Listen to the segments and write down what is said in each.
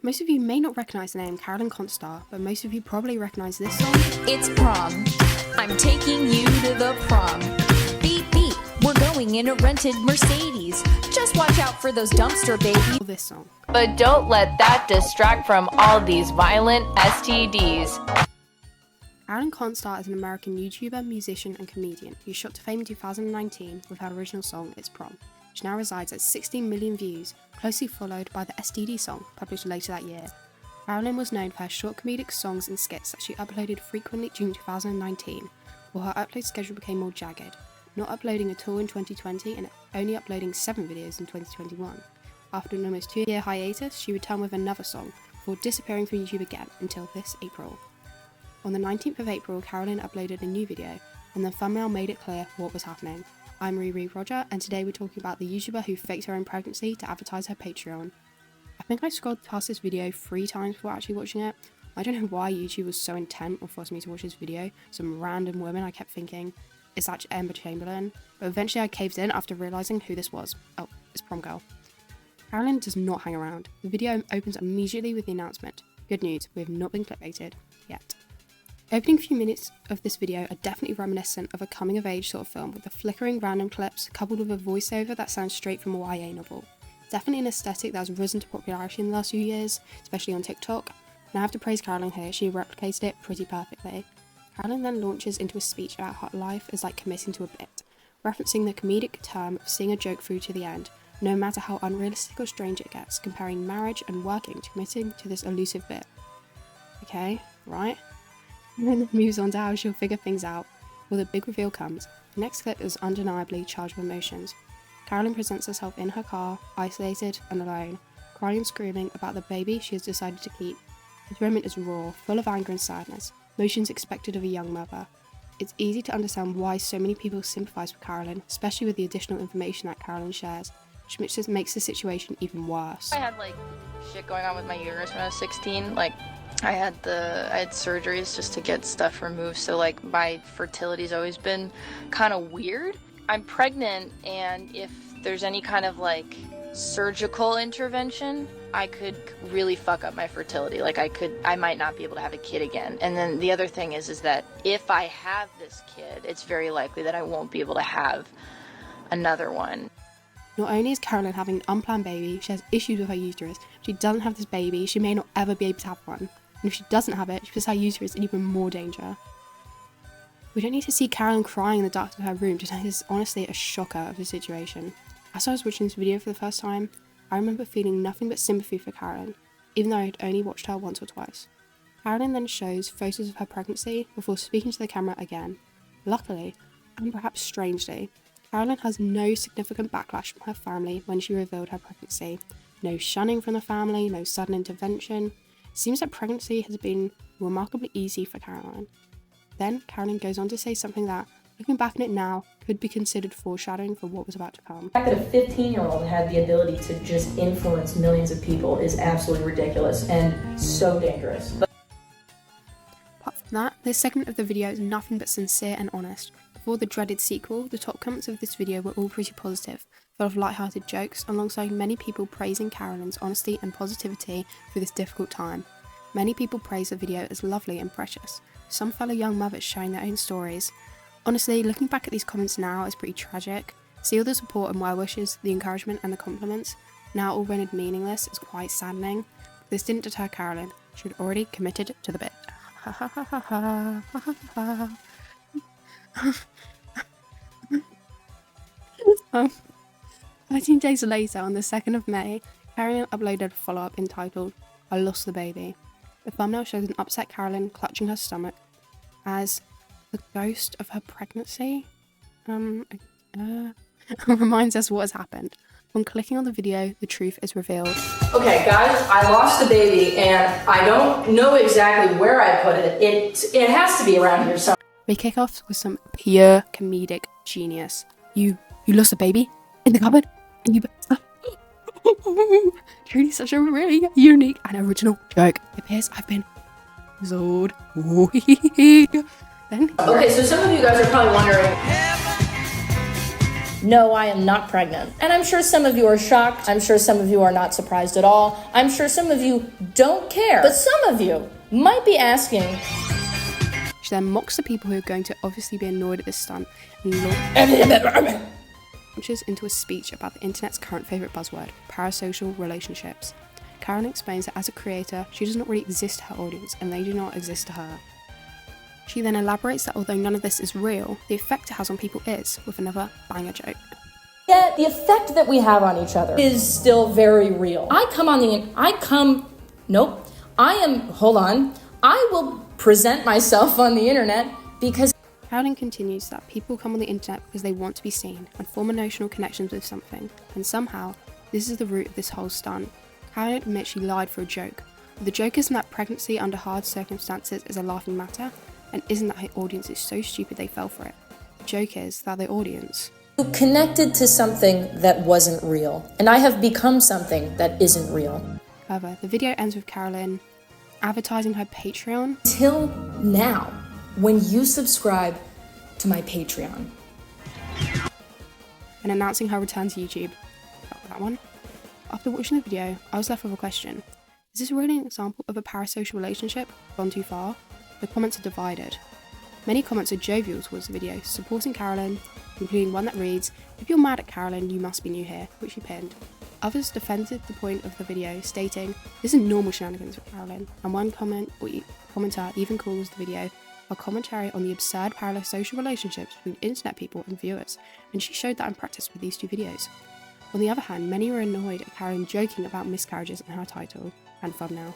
Most of you may not recognise the name Carolyn Konstnar, but most of you probably recognise this song. It's prom. I'm taking you to the prom. Beep beep, we're going in a rented Mercedes. Just watch out for those dumpster babies. Or this song. But don't let that distract from all these violent STDs. Carolyn Konstnar is an American YouTuber, musician and comedian who shot to fame in 2019 with her original song It's Prom, which now resides at 16 million views, closely followed by the STD song, published later that year. Carolyn was known for her short comedic songs and skits that she uploaded frequently during 2019, while her upload schedule became more jagged, not uploading at all in 2020 and only uploading 7 videos in 2021. After an almost 2-year hiatus, she returned with another song, before disappearing from YouTube again until this April. On the 19th of April, Carolyn uploaded a new video, and the thumbnail made it clear what was happening. I'm riri-roger, and today we're talking about the YouTuber who faked her own pregnancy to advertise her Patreon. I think I scrolled past this video 3 times before actually watching it. I don't know why YouTube was so intent on forcing me to watch this video. Some random woman, I kept thinking, is that Emma Chamberlain? But eventually I caved in after realising who this was. Oh, it's Prom Girl. Carolyn does not hang around. The video opens immediately with the announcement. Good news, we have not been clickbaited yet. Opening few minutes of this video are definitely reminiscent of a coming-of-age sort of film, with the flickering random clips coupled with a voiceover that sounds straight from a YA novel. Definitely an aesthetic that has risen to popularity in the last few years, especially on TikTok, and I have to praise Carolyn here, she replicated it pretty perfectly. Carolyn then launches into a speech about how life is like committing to a bit, referencing the comedic term of seeing a joke through to the end, no matter how unrealistic or strange it gets, comparing marriage and working to committing to this elusive bit. Okay, right? And then it moves on to how she'll figure things out, before the big reveal comes. The next clip is undeniably charged with emotions. Carolyn presents herself in her car, isolated and alone, crying and screaming about the baby she has decided to keep. This moment is raw, full of anger and sadness, emotions expected of a young mother. It's easy to understand why so many people sympathise with Carolyn, especially with the additional information that Carolyn shares, which makes the situation even worse. I had shit going on with my uterus when I was 16. I had surgeries just to get stuff removed, so my fertility's always been kind of weird. I'm pregnant, and if there's any kind of surgical intervention, I could really fuck up my fertility. I might not be able to have a kid again. And then the other thing is that if I have this kid, it's very likely that I won't be able to have another one. Not only is Carolyn having an unplanned baby, she has issues with her uterus. If she doesn't have this baby, she may not ever be able to have one. And if she doesn't have it, she puts her uterus in even more danger. We don't need to see Carolyn crying in the dark of her room to know this is honestly a shocker of the situation. As I was watching this video for the first time, I remember feeling nothing but sympathy for Carolyn, even though I had only watched her once or twice. Carolyn then shows photos of her pregnancy before speaking to the camera again. Luckily, and perhaps strangely, Carolyn has no significant backlash from her family when she revealed her pregnancy. No shunning from the family, no sudden intervention. It seems that pregnancy has been remarkably easy for Carolyn. Then Carolyn goes on to say something that, looking back on it now, could be considered foreshadowing for what was about to come. The fact that a 15-year-old had the ability to just influence millions of people is absolutely ridiculous and so dangerous. Apart from that, this segment of the video is nothing but sincere and honest. Before the dreaded sequel, the top comments of this video were all pretty positive, full of light-hearted jokes, alongside many people praising Carolyn's honesty and positivity through this difficult time. Many people praise the video as lovely and precious, some fellow young mothers sharing their own stories. Honestly, looking back at these comments now is pretty tragic. See all the support and well wishes, the encouragement and the compliments, now all rendered meaningless, is quite saddening. But this didn't deter Carolyn. She had already committed to the bit. 13 days later, on the 2nd of May, Carolyn uploaded a follow-up entitled, I Lost the Baby. The thumbnail shows an upset Carolyn clutching her stomach as the ghost of her pregnancy reminds us what has happened. When clicking on the video, the truth is revealed. Okay, guys, I lost the baby, and I don't know exactly where I put it. It has to be around here somewhere. We kick off with some pure comedic genius. You lost a baby in the cupboard, and you. Truly such a really unique and original joke. It appears I've been sold. Then. Okay, so some of you guys are probably wondering. No, I am not pregnant. And I'm sure some of you are shocked. I'm sure some of you are not surprised at all. I'm sure some of you don't care. But some of you might be asking. She then mocks the people who are going to obviously be annoyed at this stunt and launches into a speech about the internet's current favourite buzzword, parasocial relationships. Carolyn explains that as a creator, she does not really exist to her audience and they do not exist to her. She then elaborates that although none of this is real, the effect it has on people is, with another banger joke. Yeah, the effect that we have on each other is still very real. I will present myself on the internet because Carolyn continues that people come on the internet because they want to be seen and form emotional connections with something, and somehow, this is the root of this whole stunt. Carolyn admits she lied for a joke, but the joke isn't that pregnancy under hard circumstances is a laughing matter, and isn't that her audience is so stupid they fell for it. The joke is that the audience connected to something that wasn't real, and I have become something that isn't real. However, the video ends with Carolyn advertising her Patreon. Till now, when you subscribe to my Patreon. And announcing her return to YouTube. That one. After watching the video, I was left with a question. Is this really an example of a parasocial relationship gone too far? The comments are divided. Many comments are jovial towards the video, supporting Carolyn, including one that reads, "If you're mad at Carolyn, you must be new here," which she pinned. Others defended the point of the video, stating, "This is normal shenanigans with Carolyn," and one commenter even calls the video a commentary on the absurd parasocial relationships between internet people and viewers, and she showed that in practice with these two videos. On the other hand, many were annoyed at Carolyn joking about miscarriages in her title and thumbnail.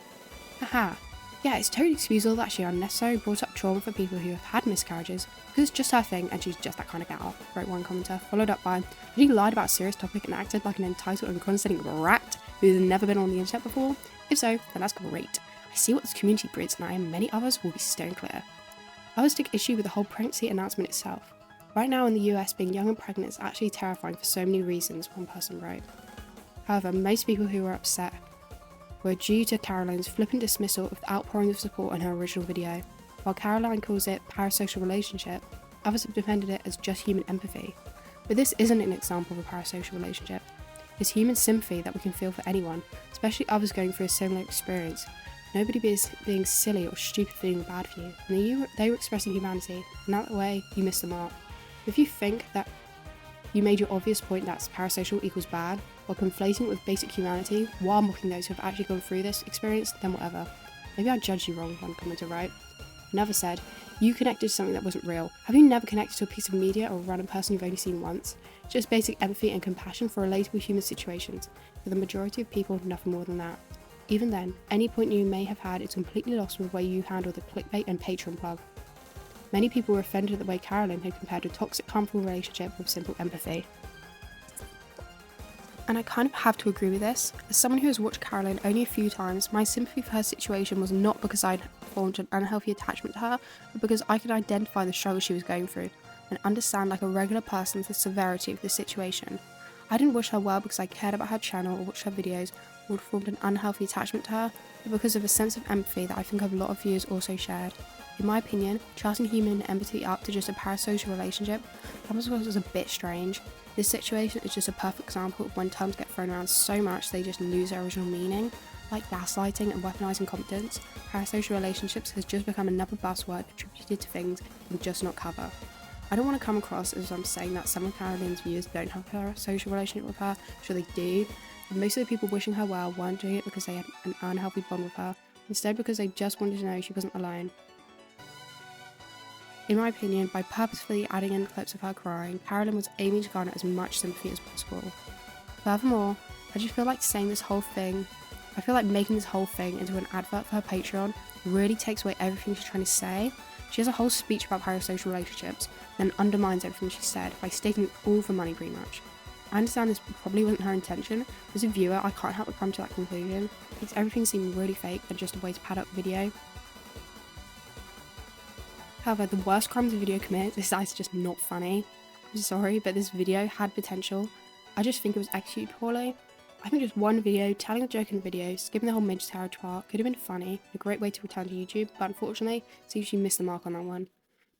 Haha. Yeah, it's totally excusable that she unnecessarily brought up trauma for people who have had miscarriages, because it's just her thing and she's just that kind of gal, wrote one commenter, followed up by, "She lied about a serious topic and acted like an entitled and condescending rat who has never been on the internet before? If so, then that's great. I see what this community breeds and I and many others will be stone clear." Others took issue with the whole pregnancy announcement itself. Right now in the US, being young and pregnant is actually terrifying for so many reasons, one person wrote. However, most people who were upset were due to Carolyn's flippant dismissal of the outpouring of support in her original video. While Caroline calls it parasocial relationship, others have defended it as just human empathy. But this isn't an example of a parasocial relationship. It's human sympathy that we can feel for anyone, especially others going through a similar experience. Nobody being silly or stupid feeling bad for you, and they were expressing humanity, and that way you missed the mark. If you think that you made your obvious point that parasocial equals bad, while conflating it with basic humanity, while mocking those who have actually gone through this experience, then whatever. Maybe I judged you wrong, one commenter wrote. Another said, "You connected to something that wasn't real. Have you never connected to a piece of media or a random person you've only seen once? Just basic empathy and compassion for relatable human situations. For the majority of people, nothing more than that. Even then, any point you may have had is completely lost with the way you handle the clickbait and Patreon plug." Many people were offended at the way Carolyn had compared a toxic, harmful relationship with simple empathy. And I kind of have to agree with this. As someone who has watched Carolyn only a few times, my sympathy for her situation was not because I'd formed an unhealthy attachment to her, but because I could identify the struggle she was going through and understand like a regular person the severity of the situation. I didn't wish her well because I cared about her channel or watched her videos or had formed an unhealthy attachment to her, but because of a sense of empathy that I think a lot of viewers also shared. In my opinion, charting human empathy up to just a parasocial relationship was a bit strange. This situation is just a perfect example of when terms get thrown around so much they just lose their original meaning. Like gaslighting and weaponizing competence, parasocial relationships has just become another buzzword attributed to things we can just not cover. I don't want to come across as I'm saying that some of Carolyn's viewers don't have a parasocial relationship with her, sure they do, but most of the people wishing her well weren't doing it because they had an unhealthy bond with her, instead because they just wanted to know she wasn't alone. In my opinion, by purposefully adding in clips of her crying, Carolyn was aiming to garner as much sympathy as possible. Furthermore, I just feel like making this whole thing into an advert for her Patreon really takes away everything she's trying to say. She has a whole speech about parasocial relationships, then undermines everything she said by stating it's all for money pretty much. I understand this probably wasn't her intention. As a viewer, I can't help but come to that conclusion. It makes everything seem really fake and just a way to pad up the video. However, the worst crime the video commits is that it's just not funny. I'm sorry, but this video had potential. I just think it was executed poorly. I think just one video, telling a joke in the video, skipping the whole midge territoire could have been funny, a great way to return to YouTube, but unfortunately, seems she missed the mark on that one.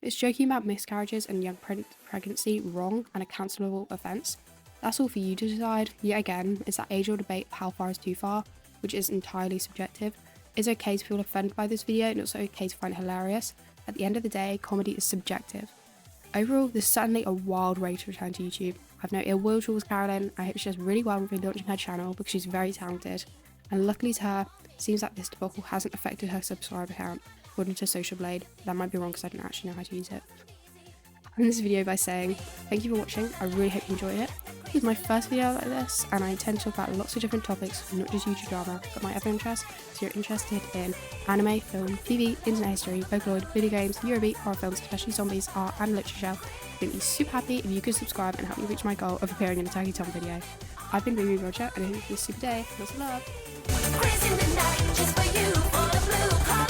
It's joking about miscarriages and young pregnancy wrong and a cancelable offence. That's all for you to decide. Yet again, it's that age-old debate of how far is too far, which is entirely subjective. It's okay to feel offended by this video, and it's okay to find it hilarious. At the end of the day, comedy is subjective. Overall, this is certainly a wild way to return to YouTube. I've no ill will towards Carolyn. I hope she does really well with relaunching her channel because she's very talented. And luckily to her, it seems like this debacle hasn't affected her subscriber count, according to Social Blade. That might be wrong because I don't actually know how to use it. I'll end this video by saying, thank you for watching, I really hope you enjoyed it. This is my first video like this, and I intend to talk about lots of different topics, not just YouTube drama, but my other interests. So you're interested in anime, film, TV, internet history, folklore, video games, Eurobeat, horror films, especially zombies, art, and literature. I'd be super happy if you could subscribe and help me reach my goal of appearing in a Turkey Tom video. I've been riri-roger, and I hope you have a super day. Lots of love. Crazy midnight just for you, for the blue collar.